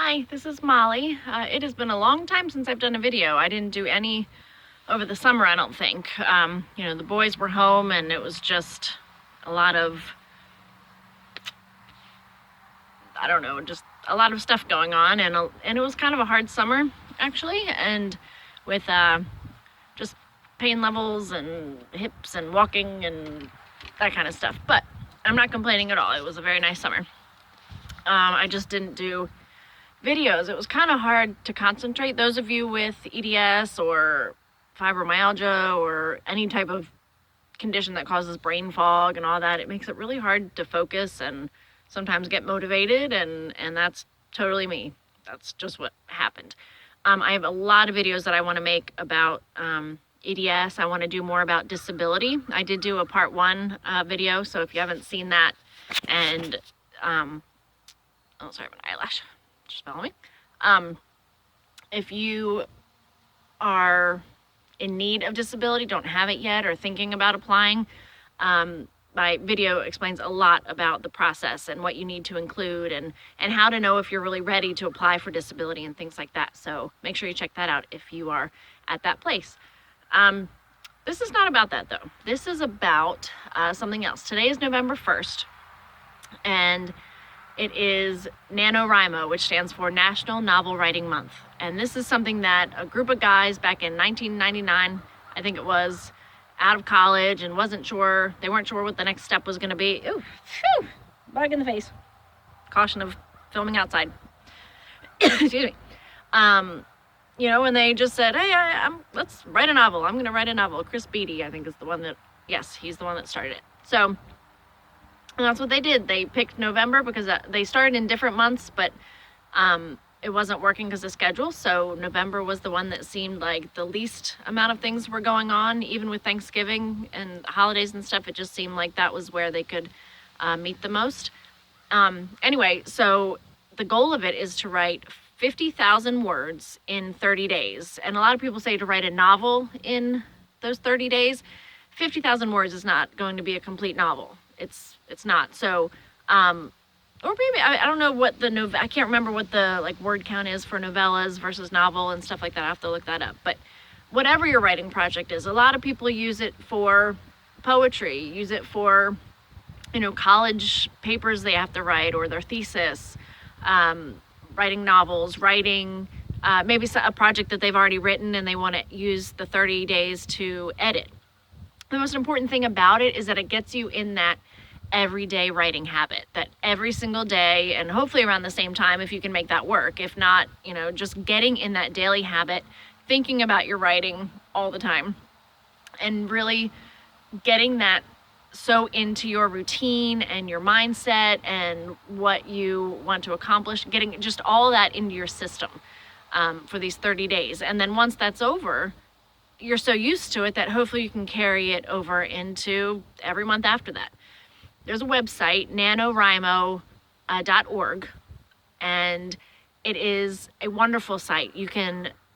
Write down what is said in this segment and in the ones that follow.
Hi, this is Molly. It has been a long time since I've done a video. I didn't do any over the summer, I don't think. The boys were home and it was just a lot of, just a lot of stuff going on, and it was kind of a hard summer, actually, and with just pain levels and hips and walking and that kind of stuff. But I'm not complaining at all. It was a very nice summer. I just didn't do videos. It was kind of hard to concentrate. Those of you with EDS or fibromyalgia or any type of condition that causes brain fog and all that, it makes it really hard to focus and sometimes get motivated, and that's totally me. That's just what happened. I have a lot of videos that I want to make about EDS. I want to do more about disability. I did do a part 1 video, so if you haven't seen that, and oh, sorry, my eyelash just fell on me. If you are in need of disability, don't have it yet, or thinking about applying, my video explains a lot about the process and what you need to include, and how to know if you're really ready to apply for disability and things like that. So make sure you check that out if you are at that place. This is not about that, though. This is about something else. Today is November 1st, and it is NaNoWriMo, which stands for National Novel Writing Month. And this is something that a group of guys back in 1999, I think it was, out of college and they weren't sure what the next step was going to be. Ooh, phew, bug in the face. Caution of filming outside. Excuse me. And they just said, hey, let's write a novel. I'm going to write a novel. Chris Beatty, I think, is the one that, yes, he's the one that started it. So, and that's what they did. They picked November because they started in different months, but it wasn't working because of schedule. So November was the one that seemed like the least amount of things were going on. Even with Thanksgiving and holidays and stuff, it just seemed like that was where they could meet the most. Anyway, so the goal of it is to write 50,000 words in 30 days. And a lot of people say to write a novel in those 30 days. 50,000 words is not going to be a complete novel. It's not. So, or maybe, I don't know what I can't remember what the word count is for novellas versus novel and stuff like that. I have to look that up. But whatever your writing project is, a lot of people use it for poetry, use it for, college papers they have to write, or their thesis, writing novels, writing maybe a project that they've already written and they want to use the 30 days to edit. The most important thing about it is that it gets you in that everyday writing habit, that every single day, and hopefully around the same time if you can make that work. If not, just getting in that daily habit, thinking about your writing all the time, and really getting that so into your routine and your mindset and what you want to accomplish, getting just all that into your system for these 30 days. And then once that's over, you're so used to it that hopefully you can carry it over into every month after that. There's a website, NaNoWriMo.org, and it is a wonderful site.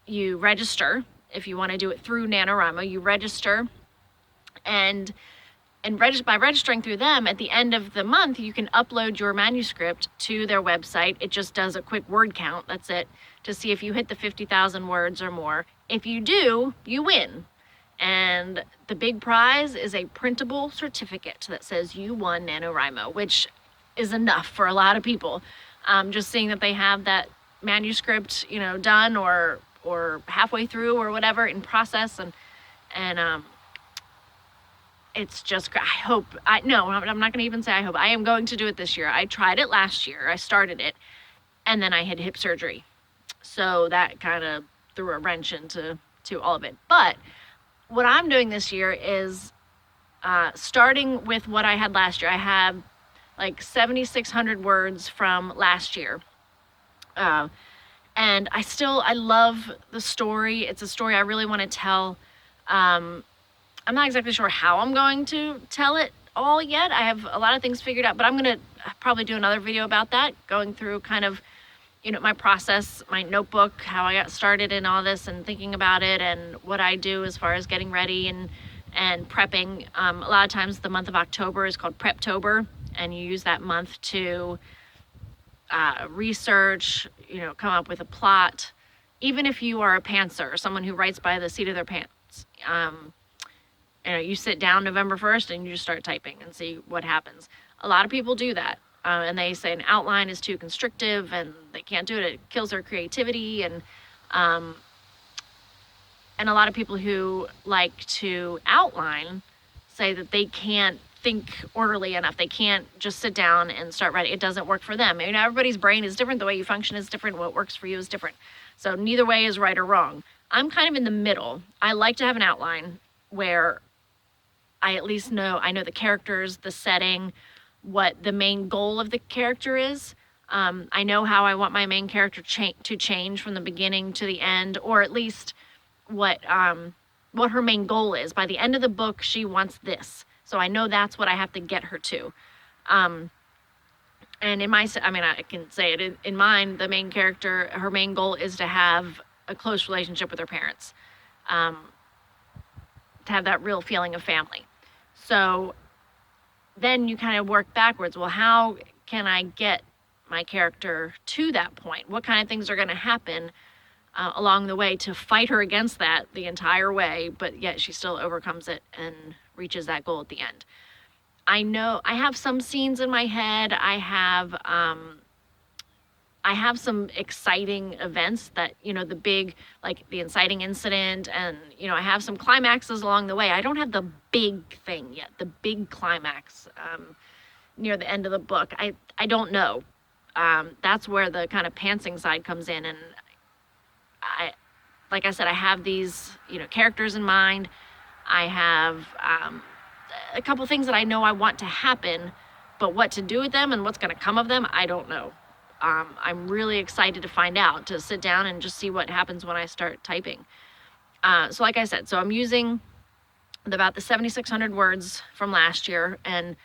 You register if you want to do it through NaNoWriMo. You register, and by registering through them, at the end of the month, you can upload your manuscript to their website. It just does a quick word count, that's it, to see if you hit the 50,000 words or more. If you do, you win. And the big prize is a printable certificate that says you won NaNoWriMo, which is enough for a lot of people. Just seeing that they have that manuscript, done or halfway through or whatever in process, and it's just, I'm not going to even say I hope. I am going to do it this year. I tried it last year. I started it, and then I had hip surgery. So that kind of threw a wrench into all of it. But what I'm doing this year is starting with what I had last year. I have 7,600 words from last year. And I love the story. It's a story I really want to tell. I'm not exactly sure how I'm going to tell it all yet. I have a lot of things figured out, but I'm going to probably do another video about that, going through kind of, my process, my notebook, how I got started in all this and thinking about it, and what I do as far as getting ready and prepping. A lot of times the month of October is called Preptober, and you use that month to research, come up with a plot, even if you are a pantser, someone who writes by the seat of their pants. You sit down November 1st and you just start typing and see what happens. A lot of people do that. And they say an outline is too constrictive and they can't do it. It kills their creativity. And a lot of people who like to outline say that they can't think orderly enough. They can't just sit down and start writing. It doesn't work for them. Everybody's brain is different. The way you function is different. What works for you is different. So neither way is right or wrong. I'm kind of in the middle. I like to have an outline where I at least I know the characters, the setting, what the main goal of the character is. I know how I want my main character to change from the beginning to the end, or at least what her main goal is. By the end of the book, she wants this. So I know that's what I have to get her to. And in I can say it, in mine, the main character, her main goal is to have a close relationship with her parents. To have that real feeling of family. So then you kind of work backwards. Well, how can I get my character to that point? What kind of things are going to happen along the way to fight her against that the entire way, but yet she still overcomes it and reaches that goal at the end? I know I have some scenes in my head. I have some exciting events that, the big, like the inciting incident, and, I have some climaxes along the way. I don't have the big thing yet, the big climax near the end of the book. I don't know. That's where the kind of pantsing side comes in. And like I said, I have these, characters in mind. I have a couple things that I know I want to happen, but what to do with them and what's going to come of them, I don't know. I'm really excited to find out, to sit down and just see what happens when I start typing. So like I said, so I'm using about the 7,600 words from last year. And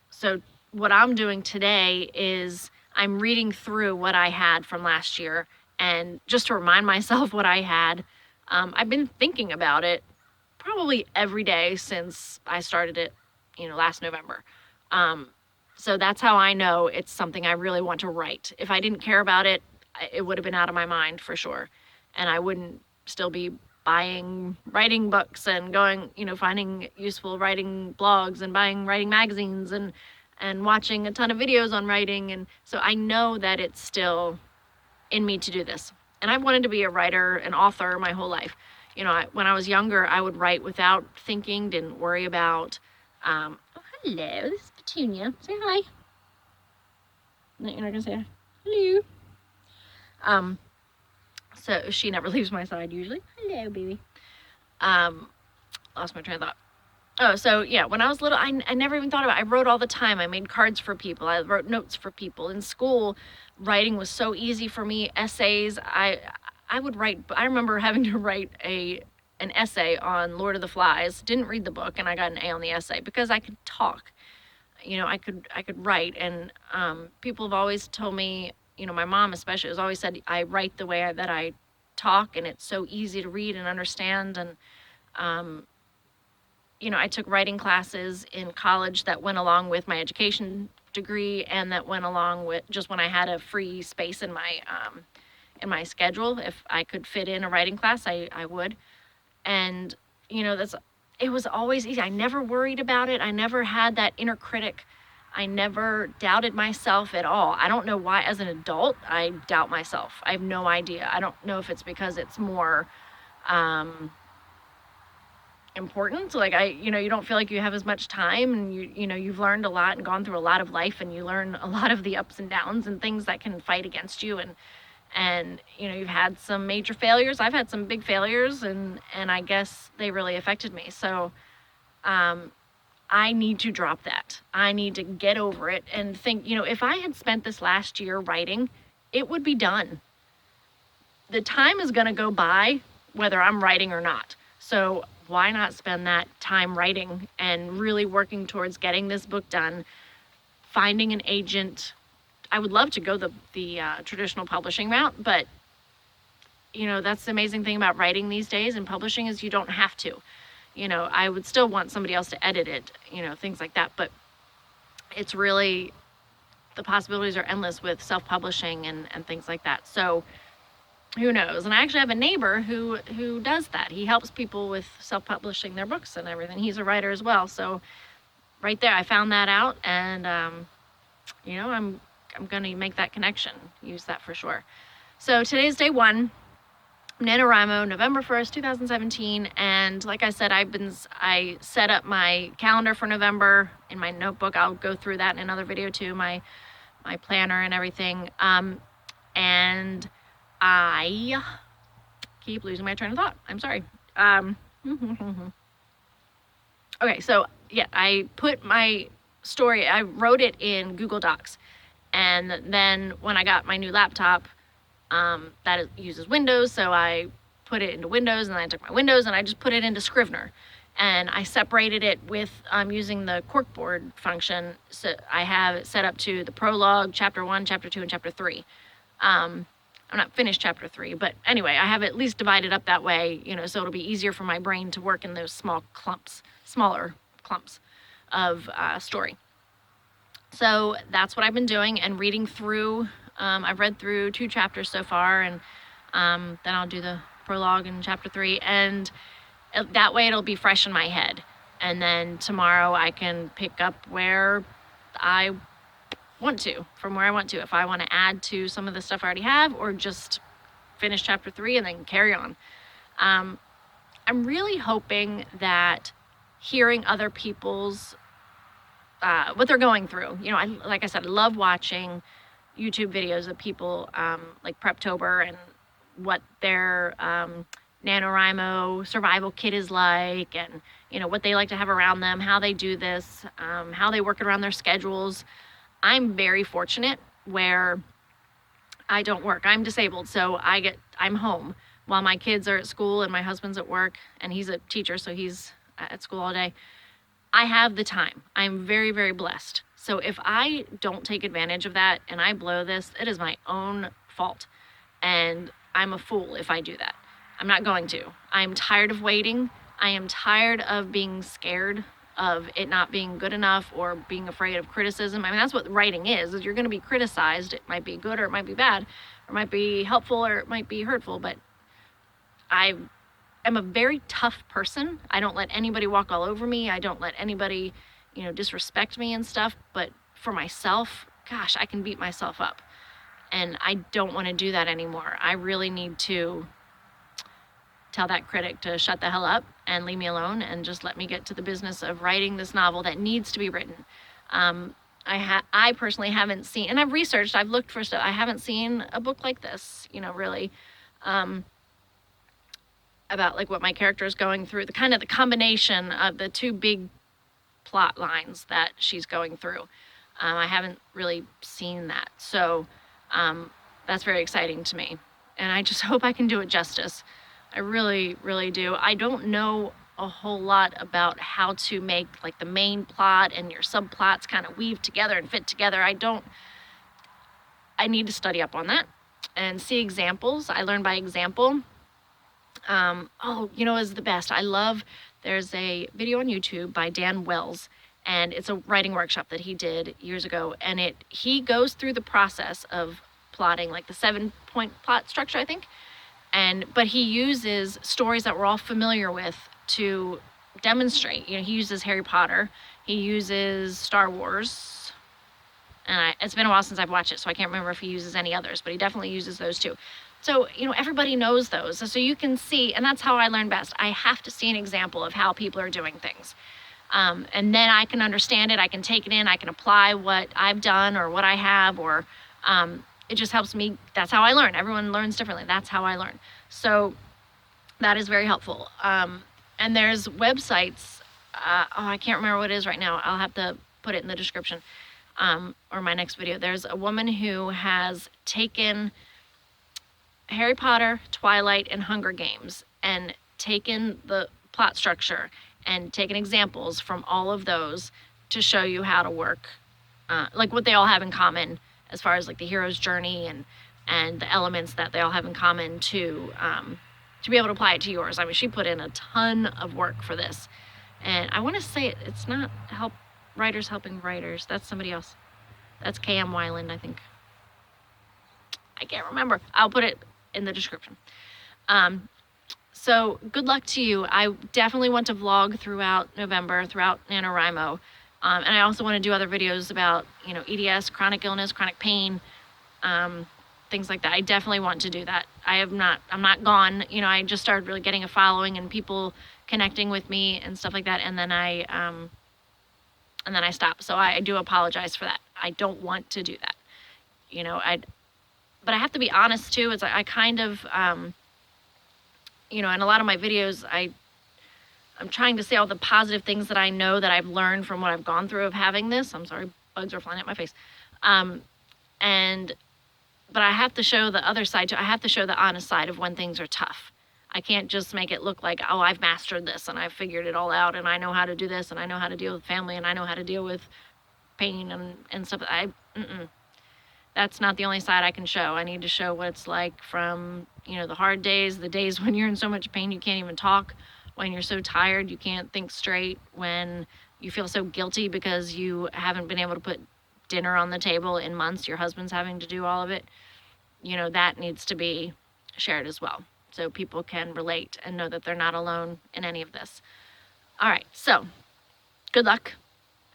so what I'm doing today is I'm reading through what I had from last year, and just to remind myself what I had. I've been thinking about it probably every day since I started it, last November. So that's how I know it's something I really want to write. If I didn't care about it, it would have been out of my mind for sure. And I wouldn't still be buying writing books and going, finding useful writing blogs and buying writing magazines and watching a ton of videos on writing. And so I know that it's still in me to do this. And I've wanted to be a writer, an author my whole life. When I was younger, I would write without thinking, didn't worry about, oh, hello, this is Petunia. Say hi. No, you're not gonna say hi. Hello. So she never leaves my side usually. Hello, baby. Lost my train of thought. Oh, so yeah, when I was little, I never even thought about it. I wrote all the time. I made cards for people. I wrote notes for people. In school, writing was so easy for me. Essays, I would write. I remember having to write an essay on Lord of the Flies. Didn't read the book, and I got an A on the essay because I could talk. I could write, and people have always told me, my mom especially has always said I write the way that I talk, and it's so easy to read and understand. And I took writing classes in college that went along with my education degree, and that went along with just when I had a free space in my schedule. If I could fit in a writing class, I would. And it was always easy. I never worried about it. I never had that inner critic. I never doubted myself at all. I don't know why as an adult I doubt myself. I have no idea. I don't know if it's because it's more important. Like you don't feel like you have as much time, and you've learned a lot and gone through a lot of life, and you learn a lot of the ups and downs and things that can fight against you. And you've had some major failures. I've had some big failures, and I guess they really affected me. So I need to drop that. I need to get over it and think, if I had spent this last year writing, it would be done. The time is going to go by whether I'm writing or not. So why not spend that time writing and really working towards getting this book done, finding an agent. I would love to go the traditional publishing route, but that's the amazing thing about writing these days and publishing is you don't have to. I would still want somebody else to edit it, things like that, but it's really the possibilities are endless with self-publishing and things like that. So who knows? And I actually have a neighbor who does that. He helps people with self-publishing their books and everything. He's a writer as well. So right there, I found that out, and you know, I'm going to make that connection, use that for sure. So today's day one, NaNoWriMo, November 1st, 2017. And like I said, I set up my calendar for November in my notebook. I'll go through that in another video too, my planner and everything. And I keep losing my train of thought. I'm sorry. Okay, so yeah, I put my story, I wrote it in Google Docs. And then when I got my new laptop, that uses Windows, so I put it into Windows, and then I took my Windows and I just put it into Scrivener. And I separated it with using the corkboard function. So I have it set up to the prologue, chapter 1, chapter 2, and chapter 3. I'm not finished chapter 3, but anyway, I have it at least divided up that way, you know, so it'll be easier for my brain to work in those smaller clumps of story. So that's what I've been doing and reading through. I've read through 2 chapters so far, and then I'll do the prologue in chapter 3, and that way it'll be fresh in my head. And then tomorrow I can pick up where I want to, from where I want to, if I want to add to some of the stuff I already have, or just finish chapter 3 and then carry on. I'm really hoping that hearing other people's what they're going through, you know, like I said, I love watching YouTube videos of people like Preptober and what their NaNoWriMo survival kit is like, and you know, what they like to have around them, how they do this, how they work around their schedules. I'm very fortunate where I don't work. I'm disabled, so I'm home while my kids are at school and my husband's at work, and he's a teacher, so he's at school all day. I have the time. I'm very, very blessed. So if I don't take advantage of that and I blow this, it is my own fault. And I'm a fool if I do that. I'm not going to. I'm tired of waiting. I am tired of being scared of it not being good enough or being afraid of criticism. I mean, that's what writing is you're going to be criticized. It might be good or it might be bad, or it might be helpful or it might be hurtful, but I'm a very tough person. I don't let anybody walk all over me. I don't let anybody, you know, disrespect me and stuff. But for myself, gosh, I can beat myself up. And I don't want to do that anymore. I really need to tell that critic to shut the hell up and leave me alone and just let me get to the business of writing this novel that needs to be written. I personally haven't seen, and I've researched, I've looked for stuff. I haven't seen a book like this, you know, really. About like what my character is going through, the kind of the combination of the 2 big plot lines that she's going through. I haven't really seen that. So that's very exciting to me. And I just hope I can do it justice. I really, really do. I don't know a whole lot about how to make like the main plot and your subplots kind of weave together and fit together. I need to study up on that and see examples. I learn by example. You know, is the best. There's a video on YouTube by Dan Wells, and it's a writing workshop that he did years ago. And he goes through the process of plotting, like the 7-point plot structure, I think. But he uses stories that we're all familiar with to demonstrate. You know, he uses Harry Potter, he uses Star Wars, and it's been a while since I've watched it, so I can't remember if he uses any others, but he definitely uses those 2. So, you know, everybody knows those. So you can see, and that's how I learn best. I have to see an example of how people are doing things. And then I can understand it. I can take it in. I can apply what I've done or what I have, or it just helps me. That's how I learn. Everyone learns differently. That's how I learn. So that is very helpful. And there's websites. I can't remember what it is right now. I'll have to put it in the description or my next video. There's a woman who has taken Harry Potter, Twilight, and Hunger Games and taken the plot structure and taken examples from all of those to show you how to work, like what they all have in common as far as like the hero's journey and the elements that they all have in common to be able to apply it to yours. I mean, she put in a ton of work for this. And I want to say it's not Writers Helping Writers. That's somebody else. That's KM Wyland, I think. I can't remember. I'll put it in the description. So good luck to you. I definitely want to vlog throughout November, throughout NaNoWriMo. And I also want to do other videos about, EDS, chronic illness, chronic pain, things like that. I definitely want to do that. I'm not gone. I just started really getting a following and people connecting with me and stuff like that. And then I stopped. So I do apologize for that. I don't want to do that. But I have to be honest too. It's like I kind of, in a lot of my videos, I'm trying to say all the positive things that I know that I've learned from what I've gone through of having this. I'm sorry, bugs are flying at my face. But I have to show the other side too. I have to show the honest side of when things are tough. I can't just make it look like, oh, I've mastered this and I've figured it all out and I know how to do this and I know how to deal with family and I know how to deal with pain and stuff. That's not the only side I can show. I need to show what it's like from, the hard days, the days when you're in so much pain you can't even talk, when you're so tired you can't think straight, when you feel so guilty because you haven't been able to put dinner on the table in months, your husband's having to do all of it. That needs to be shared as well, so people can relate and know that they're not alone in any of this. All right, so good luck.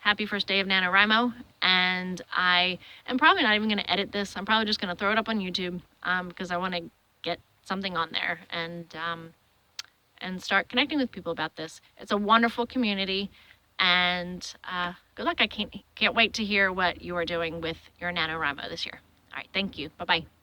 Happy first day of NaNoWriMo, and I am probably not even going to edit this. I'm probably just going to throw it up on YouTube because I want to get something on there and start connecting with people about this. It's a wonderful community, and good luck. I can't wait to hear what you are doing with your NaNoWriMo this year. All right, thank you. Bye-bye.